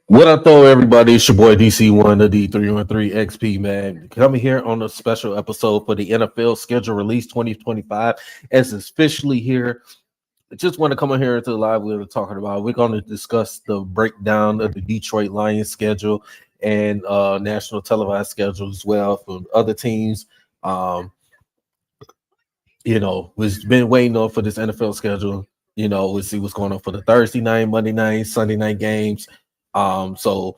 What up, though, everybody? It's your boy DC1, the D313XP, man. Coming here on a special episode for the NFL schedule release 2025 as it's officially here. I just want to come on here to the live we're talking about. We're going to discuss the breakdown of the Detroit Lions schedule and national televised schedule as well for other teams. We've been waiting on for this NFL schedule. We'll see what's going on for the Thursday night, Monday night, Sunday night games. So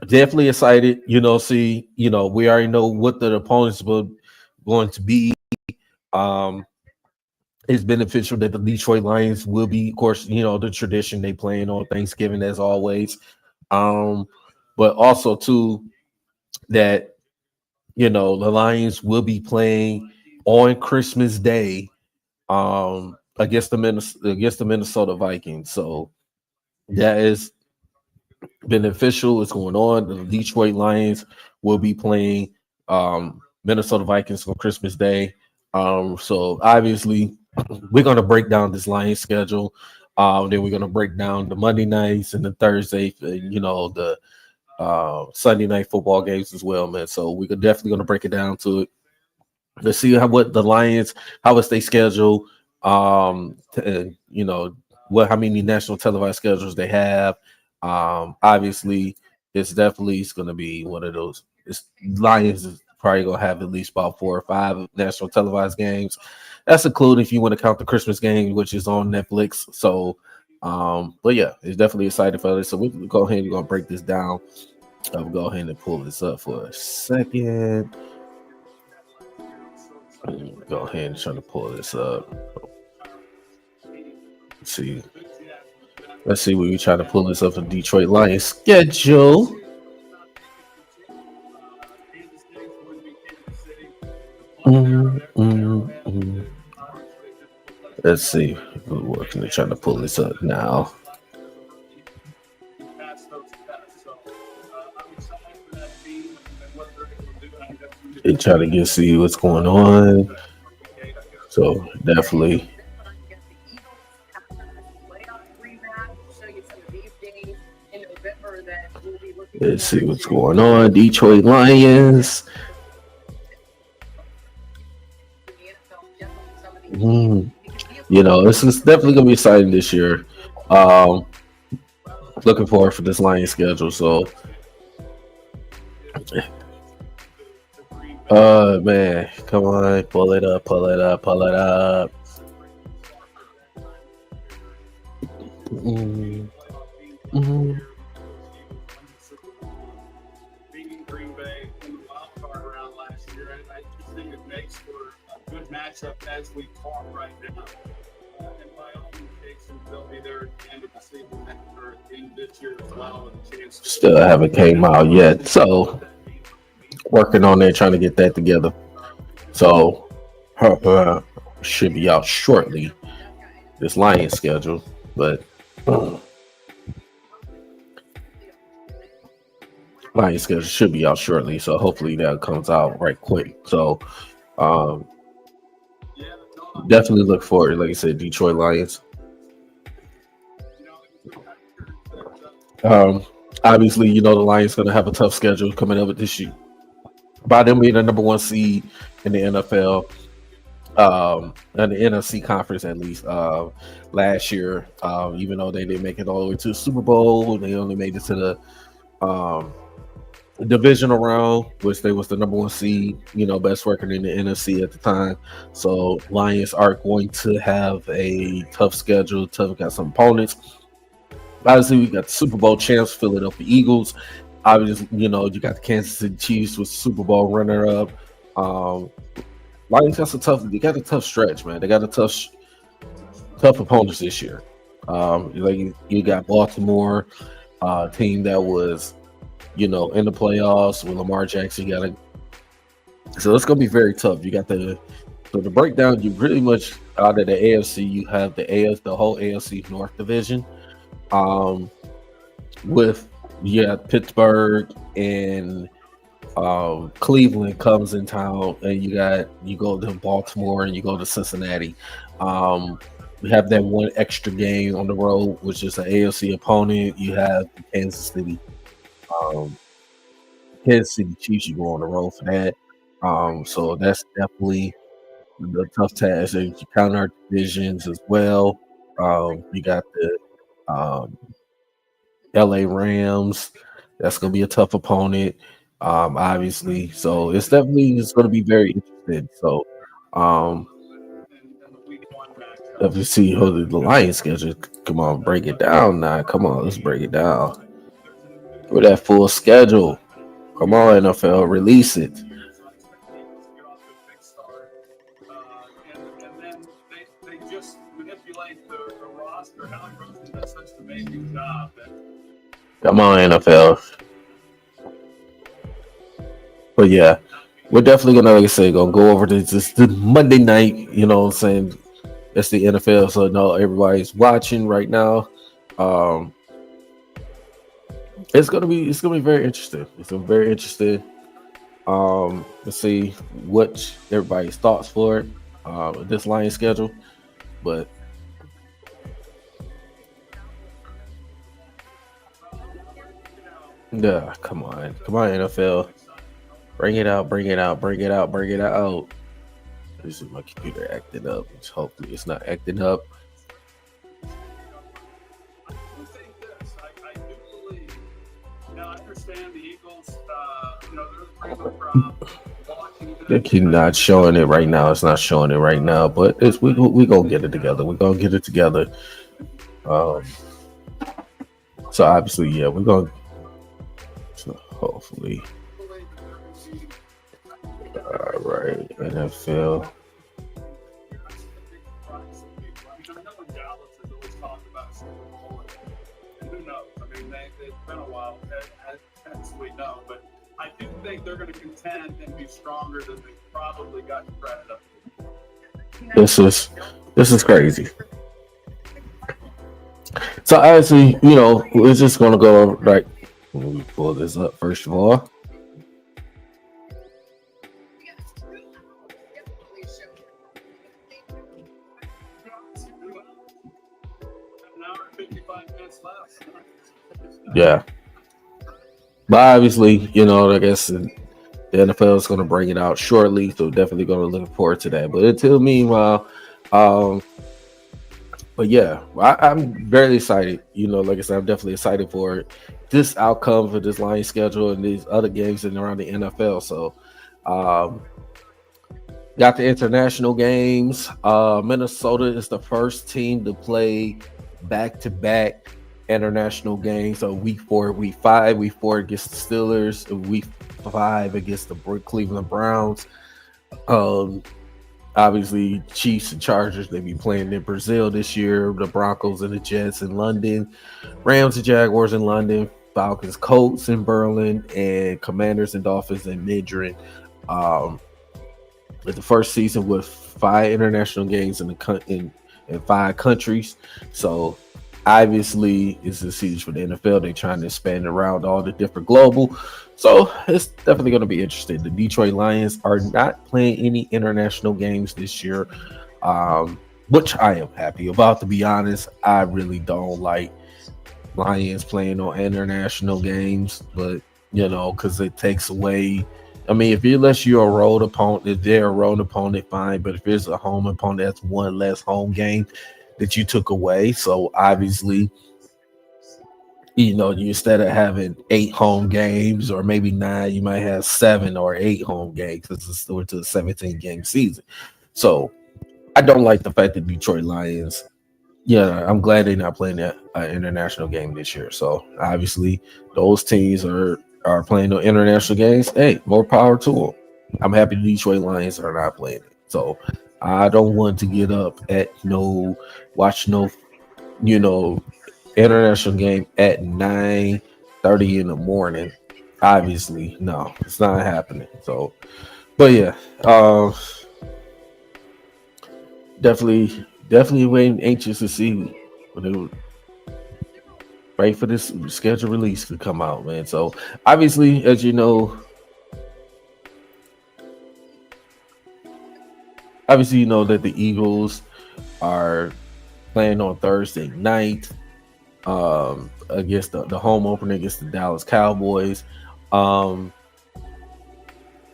definitely excited, we already know what the opponents were going to be. It's beneficial that the Detroit Lions will be, of course, the tradition they playing on Thanksgiving as always. But also too that, the Lions will be playing on Christmas Day, against the Minnesota Vikings. So that is beneficial. It's going on. The Detroit Lions will be playing Minnesota Vikings on Christmas Day. So obviously we're going to break down this Lions schedule. Then we're going to break down the Monday nights and the Thursday, the Sunday night football games as well, man. So we're definitely going to break it down to it. Let's see how is their schedule, how many national televised schedules they have. Obviously, it's going to be one of those. Lions is probably going to have at least about 4 or 5 national televised games. That's including if you want to count the Christmas game, which is on Netflix. So, but yeah, it's definitely excited for this. So we're going to go ahead and we're going to break this down. We'll go ahead and pull this up for a second. Go ahead and try to pull this up. Let's see what we try to pull this up for Detroit Lions schedule. Let's see. We're working to try to pull this up now. And try to see what's going on. So definitely. Let's see what's going on. Detroit Lions. This is definitely gonna be exciting this year. Looking forward for this Lions schedule. So, man, come on, pull it up. Matchup as we talk right now, and by all indications, they'll be there at the end of the season after this year as well. Still haven't came out yet, so working on there trying to get that together. So should be out shortly. This Lions schedule, but Lions schedule should be out shortly. So hopefully that comes out right quick. So. Definitely look forward, like I said, Detroit Lions. Obviously, the Lions going to have a tough schedule coming up this year. By them being the number 1 seed in the NFL, and the NFC conference at least. Last year, even though they didn't make it all the way to the Super Bowl, they only made it to the divisional round, which they was the number 1 seed, best record in the NFC at the time. So Lions are going to have a tough schedule. Got some opponents. Obviously, we got the Super Bowl champs, Philadelphia Eagles. Obviously, you got the Kansas City Chiefs with Super Bowl runner-up. Lions got a tough stretch, man. They got a tough opponents this year. Like you got Baltimore, team that was in the playoffs with Lamar Jackson. You got so it's gonna be very tough. You got the breakdown. You pretty much out of the AFC, you have the whole AFC North division. Um, with Pittsburgh and Cleveland comes in town, and you go to Baltimore and you go to Cincinnati. Um, we have that one extra game on the road, which is an AFC opponent. You have Kansas City, um, Kansas City Chiefs. You go on the road for that. So that's definitely the tough task. And you count our divisions as well. You got the um, LA Rams. That's going to be a tough opponent, obviously. So it's going to be very interesting. So, um, if you see how the Lions schedule, come on, break it down now. Come on, let's break it down. With that full schedule, come on, NFL, release it. And then they just manipulate the roster. Alec Rosen does such an amazing job. Come on, NFL. But yeah, we're definitely gonna, like I say, gonna go over this Monday night. You know what I'm saying? It's the NFL, so no, everybody's watching right now. Um, it's gonna be very interesting. It's gonna be very interesting. Let's see what everybody's thoughts for it. This Lions schedule, but yeah, come on, NFL, bring it out, bring it out, bring it out, bring it out. This is my computer acting up. Hopefully, it's not acting up. I do believe. Now, I understand the Eagles. They're the from Washington. They keep not showing it right now. It's not showing it right now, but we gonna get it together. We gonna get it together. Um, so obviously, yeah, we're gonna. So hopefully, all right, NFL. It's been a while, as we know, but I do think they're going to contend and be stronger than they probably got credit up. This is crazy. So obviously, we're just gonna go over, like, let me pull this up first of all. An hour and 55 minutes left. Yeah. But obviously, I guess the NFL is going to bring it out shortly, so definitely going to look forward to that. But until meanwhile, but yeah, I'm very excited. Like I said, I'm definitely excited for this outcome for this Lions schedule and these other games in around the NFL. So, got the international games. Minnesota is the first team to play back-to-back international games. So week 4, week 5, week 4 against the Steelers, and week 5 against the Cleveland Browns. Obviously, Chiefs and Chargers, they be playing in Brazil this year. The Broncos and the Jets in London, Rams and Jaguars in London, Falcons, Colts in Berlin, and Commanders and Dolphins in Madrid. With the first season with 5 international games in 5 countries. So obviously, it's a season for the NFL. They're trying to expand around all the different global. So it's definitely going to be interesting. The Detroit Lions are not playing any international games this year, which I am happy about, to be honest. I really don't like Lions playing on international games, but, because it takes away. I mean, unless you're a road opponent, if they're a road opponent, fine. But if it's a home opponent, that's one less home game that you took away. So obviously, you instead of having 8 home games or maybe 9, you might have 7 or 8 home games because it's still to a 17-game season. So I don't like the fact that Detroit Lions. Yeah, I'm glad they're not playing that international game this year. So obviously, those teams are playing the international games. Hey, more power to them. I'm happy the Detroit Lions are not playing it. So I don't want to get up at watch no you know, international game at 9:30 in the morning. Obviously, no, it's not happening. So, but yeah, definitely waiting anxious to see when they would wait for this scheduled release to come out, man. So obviously, as you know, that the Eagles are playing on Thursday night against the home opener against the Dallas Cowboys. Um,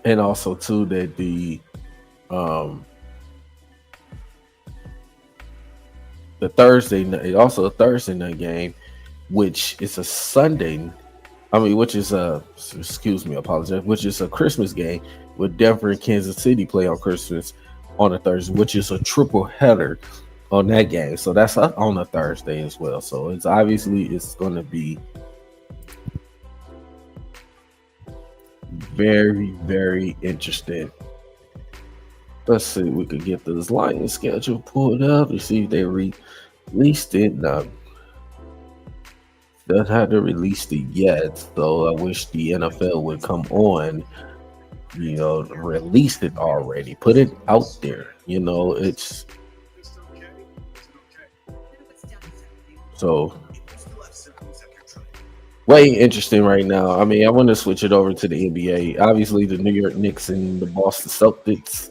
and also too that um the Thursday night, also a Thursday night game, which is a Sunday. I mean, which is a excuse me, apologize, which is a Christmas game with Denver and Kansas City play on Christmas on a Thursday, which is a triple header on that game. So that's on a Thursday as well. So it's obviously it's going to be very, very interesting. Let's see, we could get this Lions schedule pulled up to see if they released it. No, they haven't released it yet. So I wish the NFL would come on, release it already, put it out there. It's so way interesting right now. I mean, I want to switch it over to the NBA. Obviously, the New York Knicks and the Boston Celtics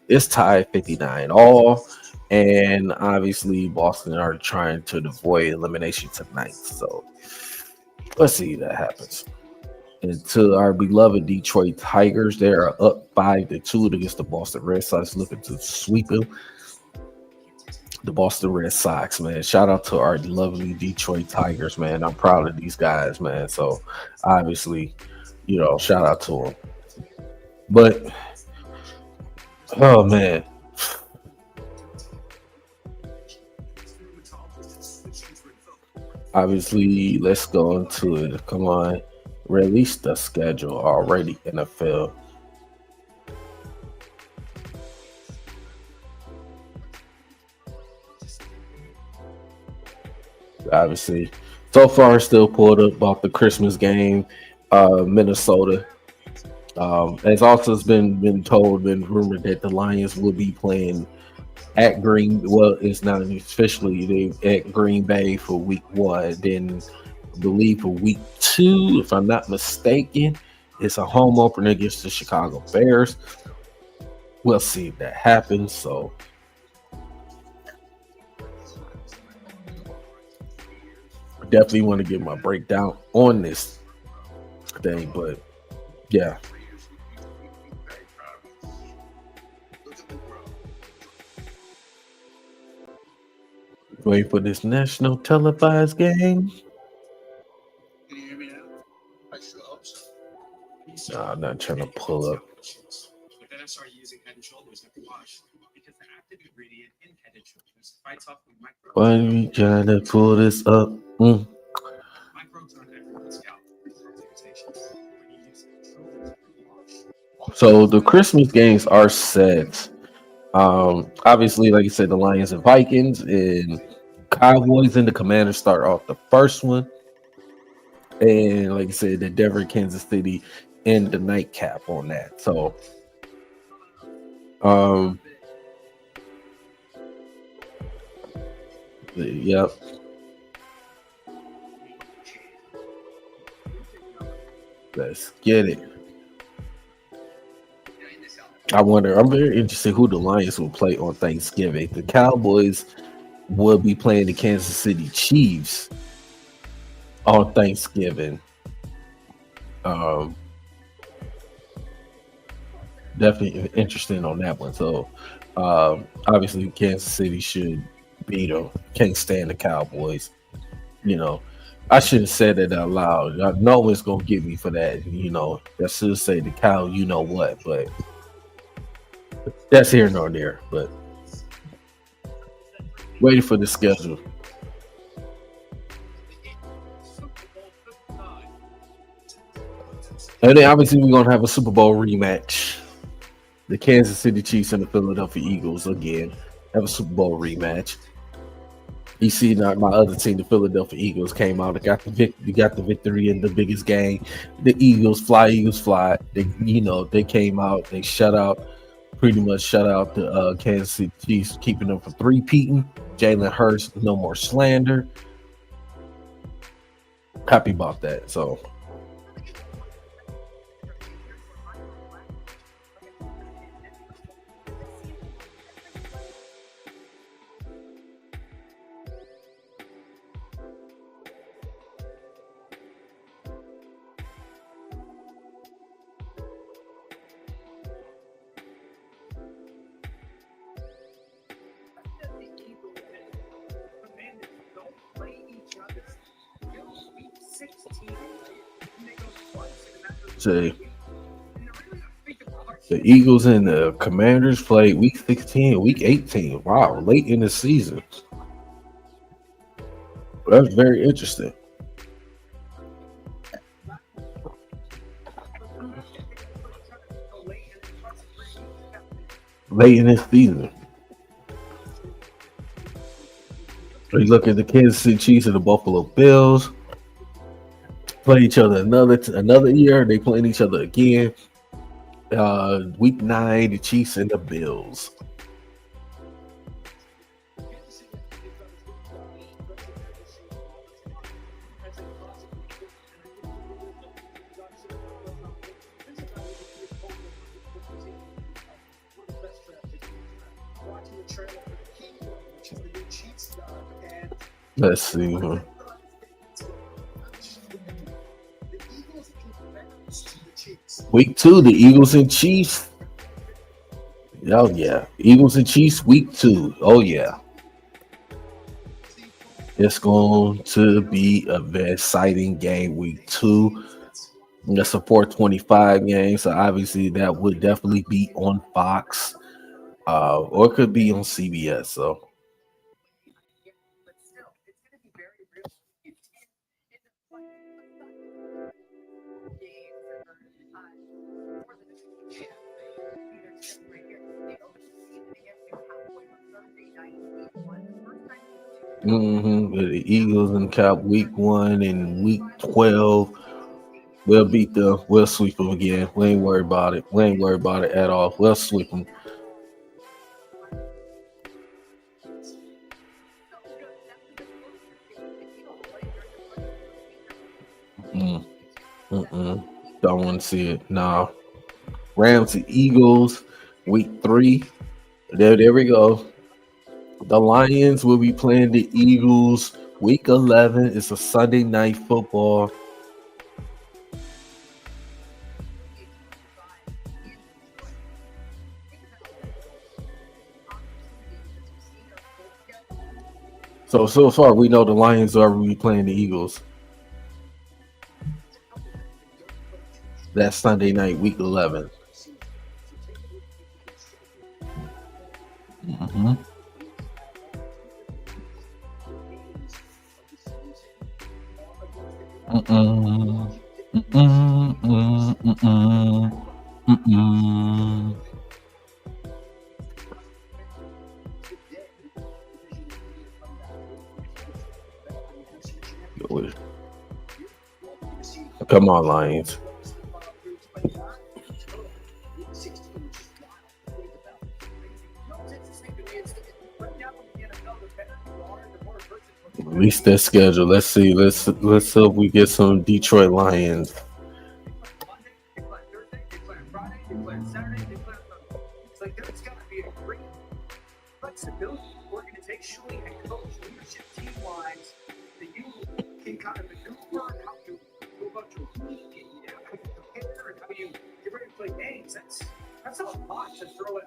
is tied 59 all, and obviously Boston are trying to avoid elimination tonight. So let's see if that happens. And to our beloved Detroit Tigers, they are up 5-2 against the Boston Red Sox, looking to sweep them. The Boston Red Sox, man. Shout out to our lovely Detroit Tigers, man. I'm proud of these guys, man. So obviously, shout out to them. But oh man, obviously, let's go into it. Come on, release the schedule already, NFL. Obviously, so far still pulled up off the Christmas game, Minnesota. As also has been told, been rumored that the Lions will be playing at Green. Well, it's not officially they at Green Bay for week 1. Then I believe for week 2, if I'm not mistaken, it's a home opener against the Chicago Bears. We'll see if that happens. So definitely want to get my breakdown on this thing, but yeah. Wait for this national televised game. Can you hear me now? I sure hope so. Nah, I'm not trying to pull up. But then I started using Head and Shoulders after wash because the active ingredient in Head and Shoulders fights off the microbes. Why are we trying to pull this up? Microbes on everyone's scalp. So the Christmas games are set. Obviously, like you said, the Lions and Vikings and Cowboys and the Commanders start off the first one. And like you said, the Denver, Kansas City, and the nightcap on that. So, yep. Let's get it. I'm very interested who the Lions will play on Thanksgiving. The Cowboys will be playing the Kansas City Chiefs on Thanksgiving. Definitely interesting on that one. So obviously Kansas City should beat them. Can't stand the Cowboys. I should have said it out loud. No one's gonna get me for that. I should say the cow, but that's here nor there. But waiting for the schedule. And then obviously we're gonna have a Super Bowl rematch. The Kansas City Chiefs and the Philadelphia Eagles again have a Super Bowl rematch. You see, now my other team, the Philadelphia Eagles, came out. They got the victory in the biggest game. The Eagles fly. They came out. They pretty much shut out the Kansas City Chiefs, keeping them from three-peating. Jalen Hurts, no more slander. Happy about that. So. Say the Eagles and the Commanders played week 16 and week 18. Wow, late in the season. That's very interesting. Late in this season. You look at the Kansas City Chiefs and the Buffalo Bills. Play each other another year. They playing each other again. Week 9, the Chiefs and the Bills. Let's see. Week 2, the Eagles and Chiefs. Oh yeah, Eagles and Chiefs week 2. Oh yeah, it's going to be a very exciting game week 2. That's a 425 game, so obviously that would definitely be on Fox, or it could be on CBS. So. The Eagles and Cap week 1 and week 12. We'll beat them. We'll sweep them again. We ain't worried about it. We ain't worried about it at all. We'll sweep them. Don't want to see it. Nah. Rams and Eagles week 3. There we go. The Lions will be playing the Eagles week 11. It's a Sunday night football. So far we know the Lions are going to be playing the Eagles. That's Sunday night, week 11. Come on, Lions. At least their schedule. Let's see. Let's hope we get some Detroit Lions.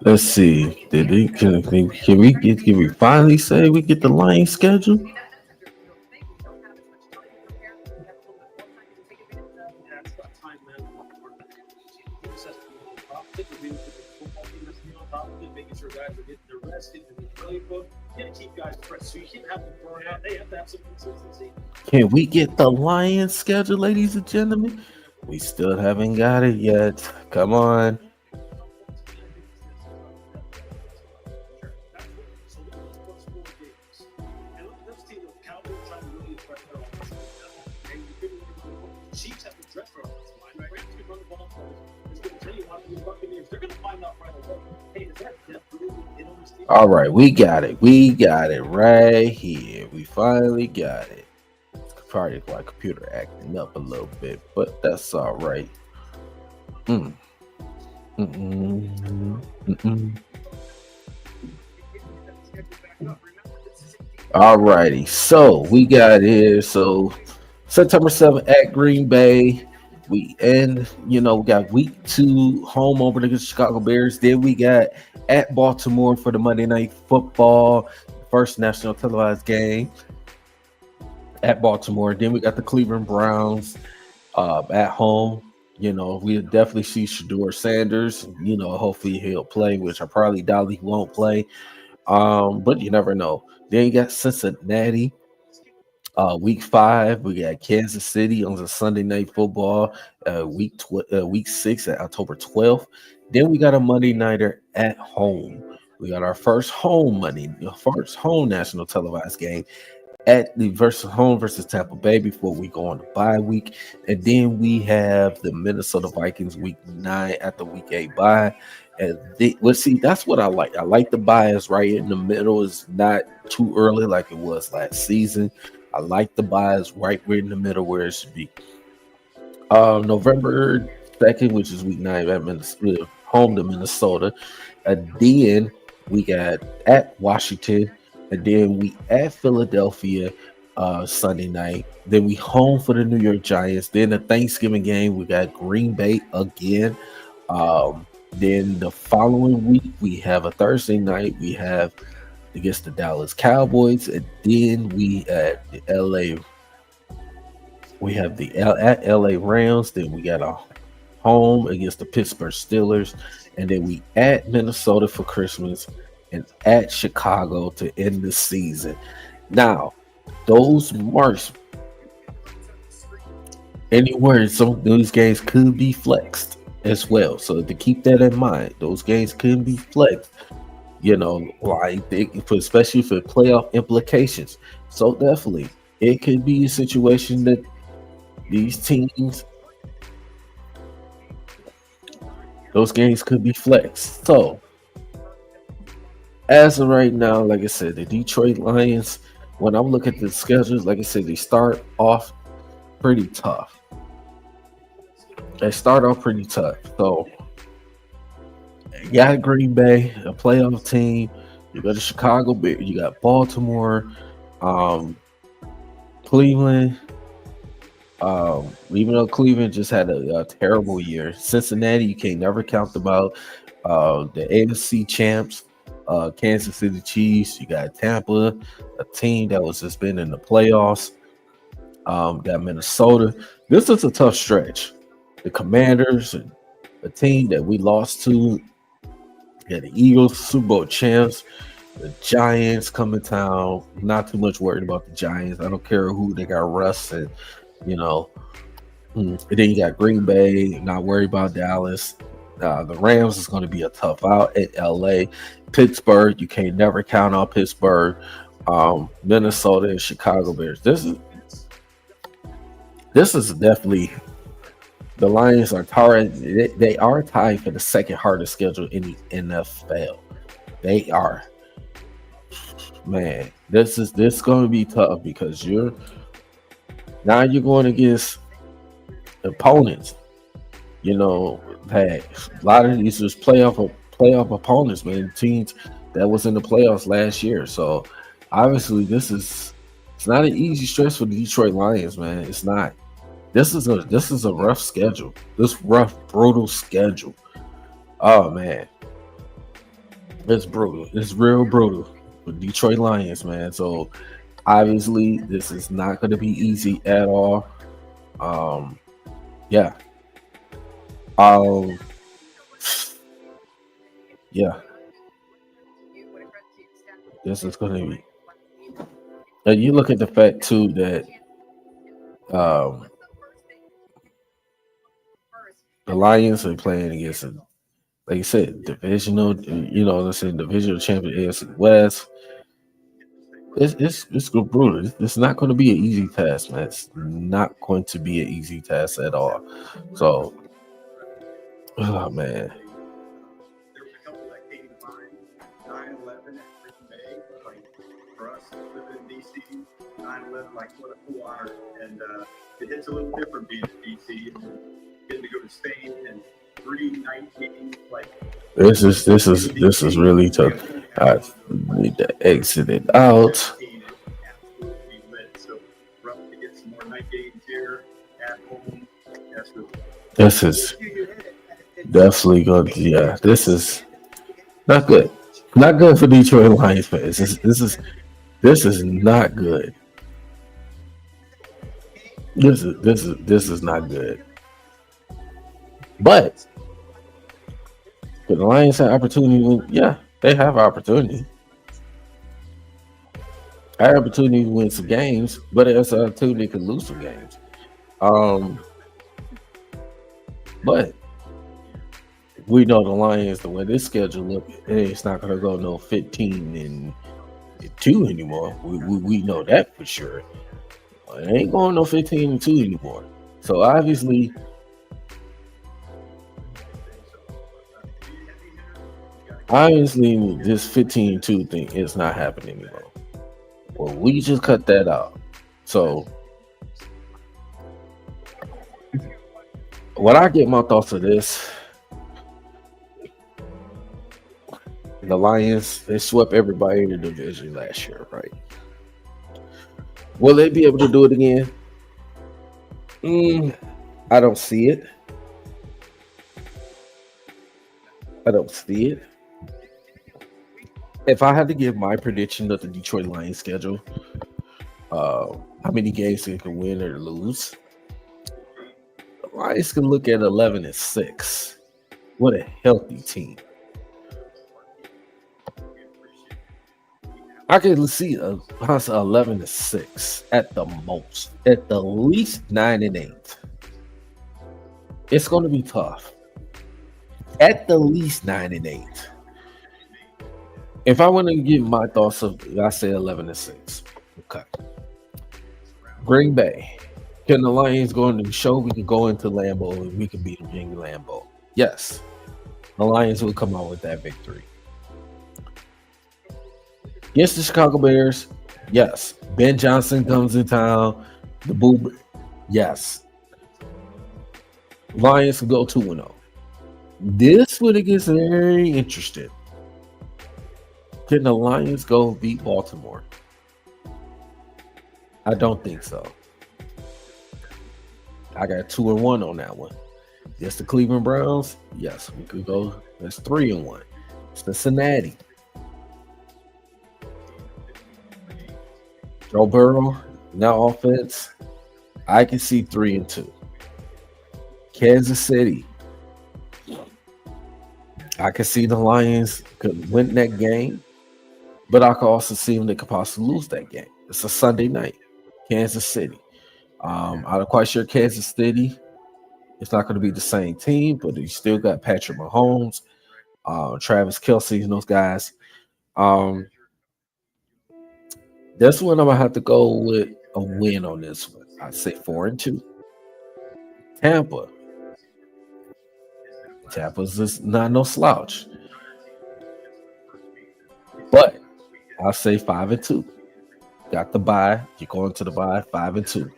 Let's see. Can we finally say we get the Lions schedule? Can we get the Lions schedule, ladies and gentlemen? We still haven't got it yet. Come on. The Buccaneers, they're going to find out right away. Hey, is that really All right, we got it. We got it right here. We finally got it. Probably my computer acting up a little bit, but that's all right. Mm. Mm-mm. Mm-mm. All righty. So we got here. So September 7th at Green Bay. We end, we got week 2 home over against the Chicago Bears. Then we got at Baltimore for the Monday Night Football, first national televised game at Baltimore. Then we got the Cleveland Browns at home. We definitely see Shador Sanders. Hopefully he'll play, which I probably doubt he won't play. But you never know. Then you got Cincinnati. Week 5, we got Kansas City on the Sunday Night Football. Week 6 at October 12th. Then we got a Monday nighter at home. We got our first home national televised game at the home versus Tampa Bay before we go on the bye week. And then we have the Minnesota Vikings week 9 at the week 8 bye. And that's what I like. I like the bias right in the middle. Is not too early like it was last season. I like the bias right in the middle where it should be. November 2nd, which is week 9 at Minnesota, home to Minnesota. And then we got at Washington, and then we at Philadelphia Sunday night. Then we home for the New York Giants. Then the Thanksgiving game, we got Green Bay again. Then the following week, we have a Thursday night. We have against the Dallas Cowboys, and then we at the LA. We have at LA Rams. Then we got a home against the Pittsburgh Steelers, and then we at Minnesota for Christmas, and at Chicago to end the season. Now, those marks anywhere, some of those games could be flexed as well. So to keep that in mind, those games could be flexed. Especially for playoff implications. So definitely, it could be a situation that these teams, those games could be flexed. So as of right now, like I said, the Detroit Lions, when I'm looking at the schedules, like I said, they start off pretty tough. So you got Green Bay, a playoff team. You got the Chicago Bears. You got Baltimore, Cleveland. Even though Cleveland just had a terrible year, Cincinnati, you can't never count them out. The AFC champs, Kansas City Chiefs. You got Tampa, a team that was just been in the playoffs. Got Minnesota. This is a tough stretch. The Commanders, a team that we lost to. Yeah, the Eagles, Super Bowl champs. The Giants come to town. Not too much worried about the Giants. I don't care who they got. Russ and And then you got Green Bay. Not worried about Dallas. The Rams is going to be a tough out at LA. Pittsburgh, you can't never count on Pittsburgh. Minnesota and Chicago Bears. This is definitely. The Lions are tied. They are tied for the second hardest schedule in the NFL. They are. Man, this is going to be tough because you're going against opponents. Hey, a lot of these is playoff opponents, man. Teams that was in the playoffs last year. So obviously, it's not an easy stretch for the Detroit Lions, man. It's not. This is a rough schedule. This rough, brutal schedule. Oh man, it's brutal. It's real brutal with Detroit Lions, man. So obviously, this is not going to be easy at all. Yeah. Yeah. This is going to be. And you look at the fact too that the Lions are playing against, like you said, divisional. Let's say divisional champion AFC West. It's brutal. It's not going to be an easy task, man. It's not going to be an easy task at all. So Oh man, There was a couple that came to mind. 9/11 at Green Bay, like for us living in DC, 9/11, like what a cool honor. And it hits a little different being in DC and getting to go to Spain and 319, like this is really tough. I need to exit it out. absolutely lit. So we're up to get some more night games here at home. That's really This is definitely going to, yeah, this is not good. Not good for Detroit Lions fans. This is not good. This is not good. But the Lions have opportunity. Yeah, they have opportunity. I have opportunity to win some games, but there's an opportunity to lose some games. Um, but we know the Lions, the way this schedule look, it's not going to go no 15-2 anymore. We know that for sure. It ain't going no 15-2 anymore. So obviously, this 15-2 thing is not happening anymore. Well, we just cut that out. So when I get my thoughts of this, the Lions, they swept everybody in the division last year, right? Will they be able to do it again? I don't see it. I don't see it. If I had to give my prediction of the Detroit Lions schedule, how many games they can win or lose, the Lions can look at 11-6. What a healthy team. I can see 11-6 at the most, at the least 9-8. It's going to be tough. At the least 9-8. If I want to give my thoughts of, I say 11-6. Okay. Green Bay. Can the Lions go into the show? We can go into Lambeau and we can beat them in Lambeau. Yes. The Lions will come out with that victory. Against the Chicago Bears, yes. Ben Johnson comes in town. The Boo, yes. Lions can go 2-0. This when it gets very interesting. Can the Lions go beat Baltimore? I don't think so. I got 2-1 on that one. Yes, the Cleveland Browns. Yes, we could go. That's 3-1. Cincinnati. Joe Burrow, now offense. I can see 3-2. Kansas City. I can see the Lions could win that game, but I could also see them they could possibly lose that game. It's a Sunday night, Kansas City. I'm quite sure Kansas City, it's not going to be the same team, but you still got Patrick Mahomes, Travis Kelce, and those guys. This one I'm going to have to go with a win on this one. I'd say 4-2. Tampa. Tampa's just not no slouch. But I'll say 5-2. Got the bye. You're going to the bye, 5-2.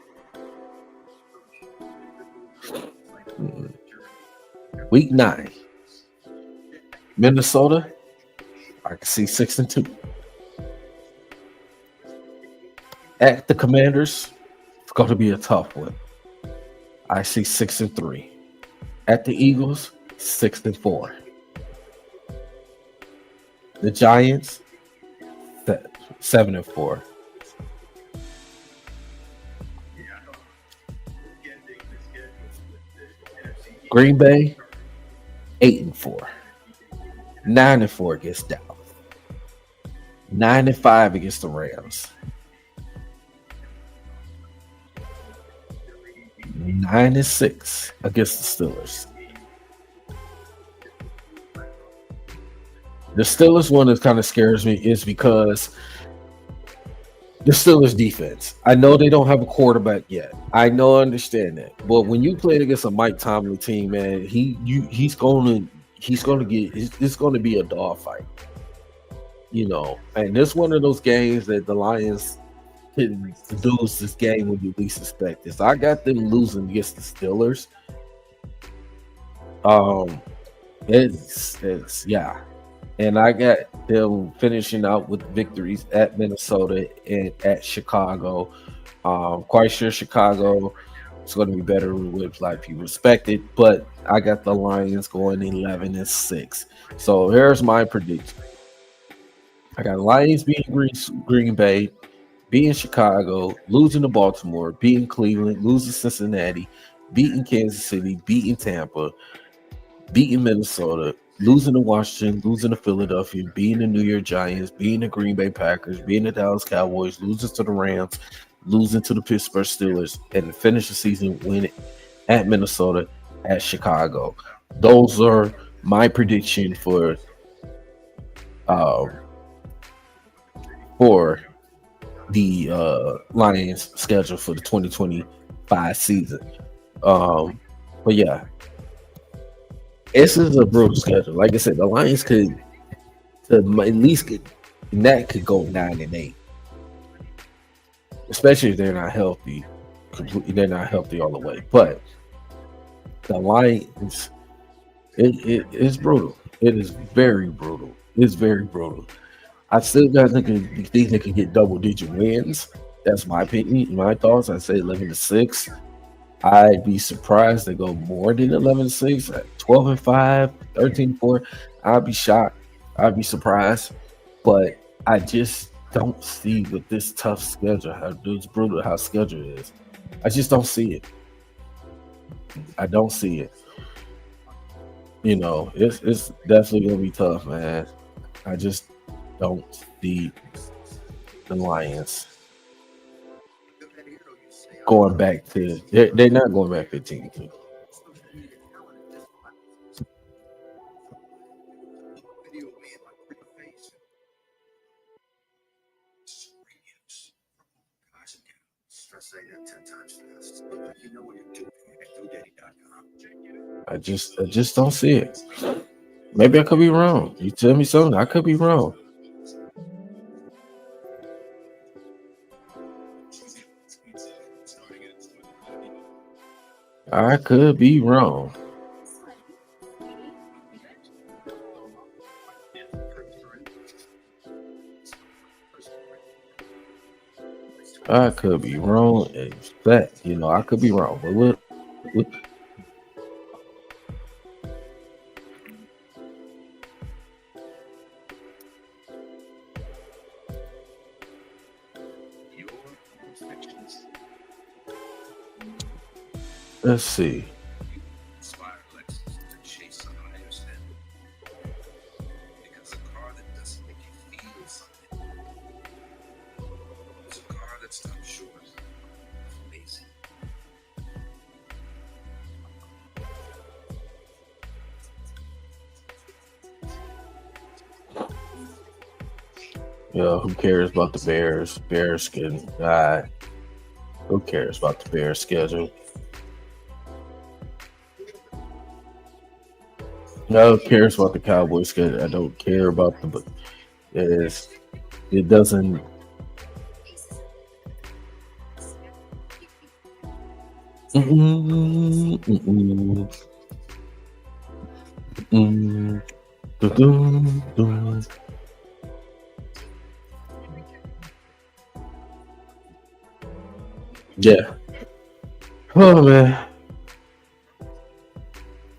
Week 9. Minnesota. I can see 6-2. At the Commanders, it's going to be a tough one. I see 6-3. At the Eagles, 6-4. The Giants, 7-4. Green Bay, 8-4. 9-4 against Dallas. 9-5 against the Rams. 9-6 against the Steelers. The Steelers one that kind of scares me is because the Steelers defense. I know they don't have a quarterback yet. I know, I understand that. But when you play against a Mike Tomlin team, man, he's gonna get it's gonna be a dogfight, And this one of those games that the Lions can lose this game when you least expect it. So I got them losing against the Steelers. It's yeah. And I got them finishing out with victories at Minnesota and at Chicago. Quite sure Chicago is going to be better with black people respected, but I got the Lions going 11-6. So here's my prediction. I got Lions beating Green Bay, beating Chicago, losing to Baltimore, beating Cleveland, losing Cincinnati, beating Kansas City, beating Tampa, beating Minnesota, losing to Washington, losing to Philadelphia, beating the New York Giants, beating the Green Bay Packers, beating the Dallas Cowboys, losing to the Rams, losing to the Pittsburgh Steelers, and finish the season winning at Minnesota, at Chicago. Those are my prediction for the Lions schedule for the 2025 season. But yeah, this is a brutal schedule. Like I said, the Lions could at least could go 9-8, especially if they're not healthy. Completely, they're not healthy all the way. But the Lions, it is brutal. It is very brutal. It's very brutal. I still got think they can get double-digit wins. That's my opinion, my thoughts. I say 11-6. I'd be surprised they go more than 11-6, 12-5, 13-4. I'd be shocked. I'd be surprised. But I just don't see with this tough schedule how this brutal how schedule is. I just don't see it. I don't see it. It's definitely gonna be tough, man. I just don't see the Lions going back to they're not going back 15-2. Say that 10 times fast. Look like you know what you're doing at GoDaddy.com. I just don't see it. Maybe I could be wrong. You tell me something, I could be wrong. I could be wrong. I could be wrong. I could be wrong. But let's see. Who cares about the Bears? Bears can die. Who cares about the Bears schedule? No one cares about the Cowboys schedule. I don't care about it doesn't. Yeah. Oh man.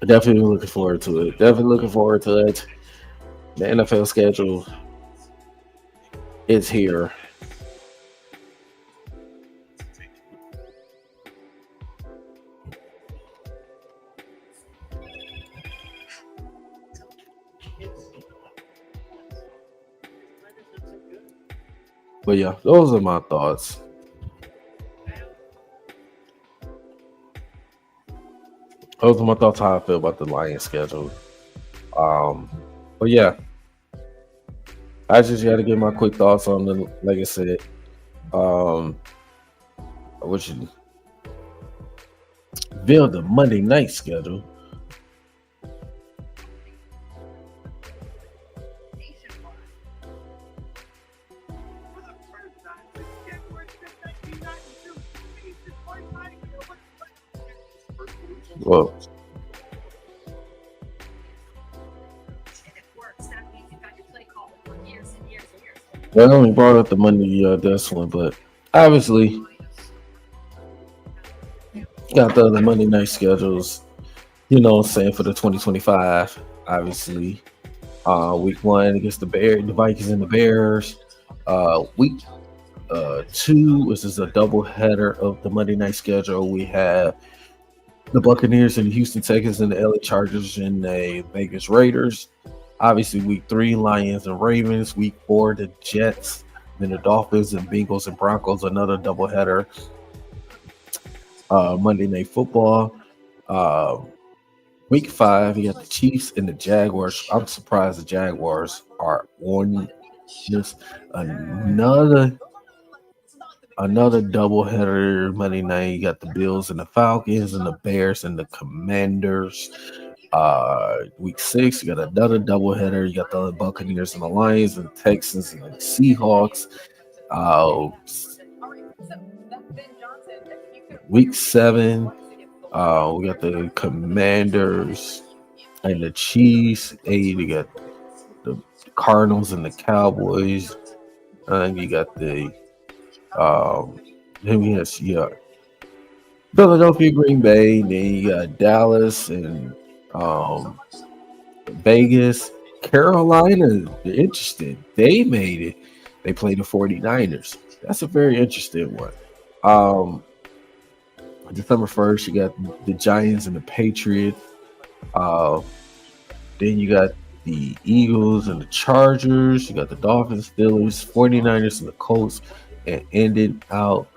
Definitely looking forward to it. Definitely looking forward to it. The NFL schedule is here. But yeah, those are my thoughts. Those are my thoughts how I feel about the Lions schedule. But yeah, I just got to get my quick thoughts on like I said, What you build the Monday night schedule. For the first time since January 5th, 1992, Mason White High Well, And it works. That means you've got your play call for years and years and years. I only brought up the Monday this one, but obviously got the other Monday night schedules. You know what I'm saying, for the 2025. Obviously, week 1 against the Vikings and the Bears. Week 2, which is a double header of the Monday night schedule. We have the Buccaneers and the Houston Texans and the LA Chargers and the Vegas Raiders. Obviously, week 3, Lions and Ravens. Week 4, the Jets, then the Dolphins and Bengals and Broncos. Another doubleheader. Monday Night Football. Week 5, you got the Chiefs and the Jaguars. I'm surprised the Jaguars are on this. Another doubleheader Monday night. You got the Bills and the Falcons and the Bears and the Commanders. Week 6, you got another doubleheader. You got the Buccaneers and the Lions and Texans and the Seahawks. Week 7, we got the Commanders and the Chiefs. 8, you got the Cardinals and the Cowboys. And you got the then we have Philadelphia, Green Bay. Then you got Dallas and Vegas. Carolina, they're interested. They made it. They played the 49ers. That's a very interesting one. December 1st, you got the Giants and the Patriots. Then you got the Eagles and the Chargers. You got the Dolphins, Steelers, 49ers, and the Colts. And ended out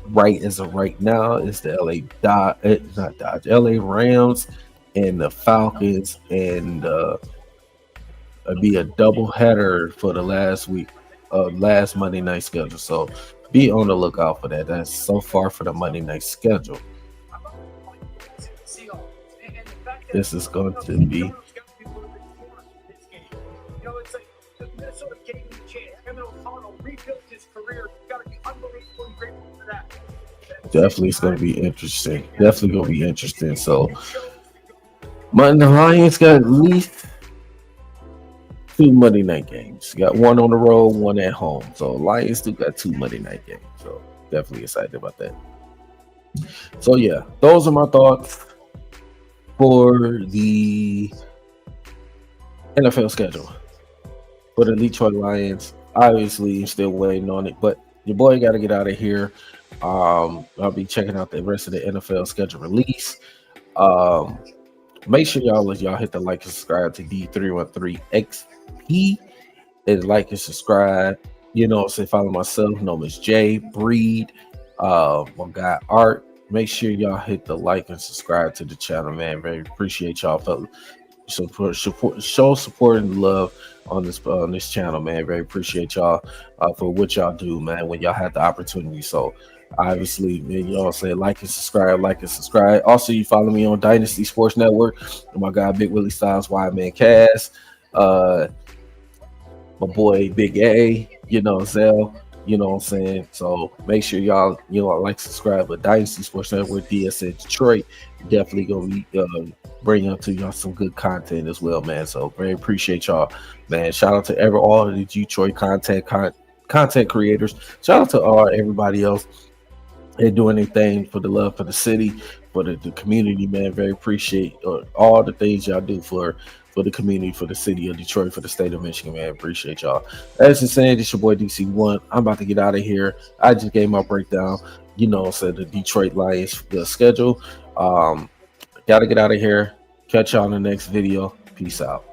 right as of right now is the LA Rams and the Falcons, and it'd be a double header for the last Monday night schedule. So be on the lookout for that. That's so far for the Monday night schedule. This is going to be definitely, it's going to be interesting. Definitely going to be interesting. So, the Lions got at least 2 Monday night games. You got one on the road, one at home. So, Lions still got 2 Monday night games. So, definitely excited about that. So, yeah, those are my thoughts for the NFL schedule for the Detroit Lions. Obviously, still waiting on it, but your boy got to get out of here. I'll be checking out the rest of the NFL schedule release. Make sure y'all hit the like and subscribe to D313XP and like and subscribe. You know, say follow myself, known as Jay Breed, my guy Art. Make sure y'all hit the like and subscribe to the channel, man. Very appreciate y'all for show support and love on this channel, man. Very appreciate y'all for what y'all do, man, when y'all have the opportunity. So obviously, man, y'all say like and subscribe. Also, you follow me on Dynasty Sports Network, my guy Big Willie Styles, Wild Man Cass, my boy Big A, Zell, you know what I'm saying? So make sure y'all, like, subscribe. But Dynasty Sports Network, DSN Detroit, definitely gonna be bringing up to y'all some good content as well, man. So very appreciate y'all, man. Shout out to all of the Detroit content creators. Shout out to everybody else. They're doing anything for the love for the city, for the community, man. Very appreciate all the things y'all do for the community, for the city of Detroit, for the state of Michigan, man. Appreciate y'all. As just saying, this your boy DC1. I'm about to get out of here. I just gave my breakdown, said the Detroit Lions schedule. Gotta get out of here. Catch y'all in the next video. Peace out.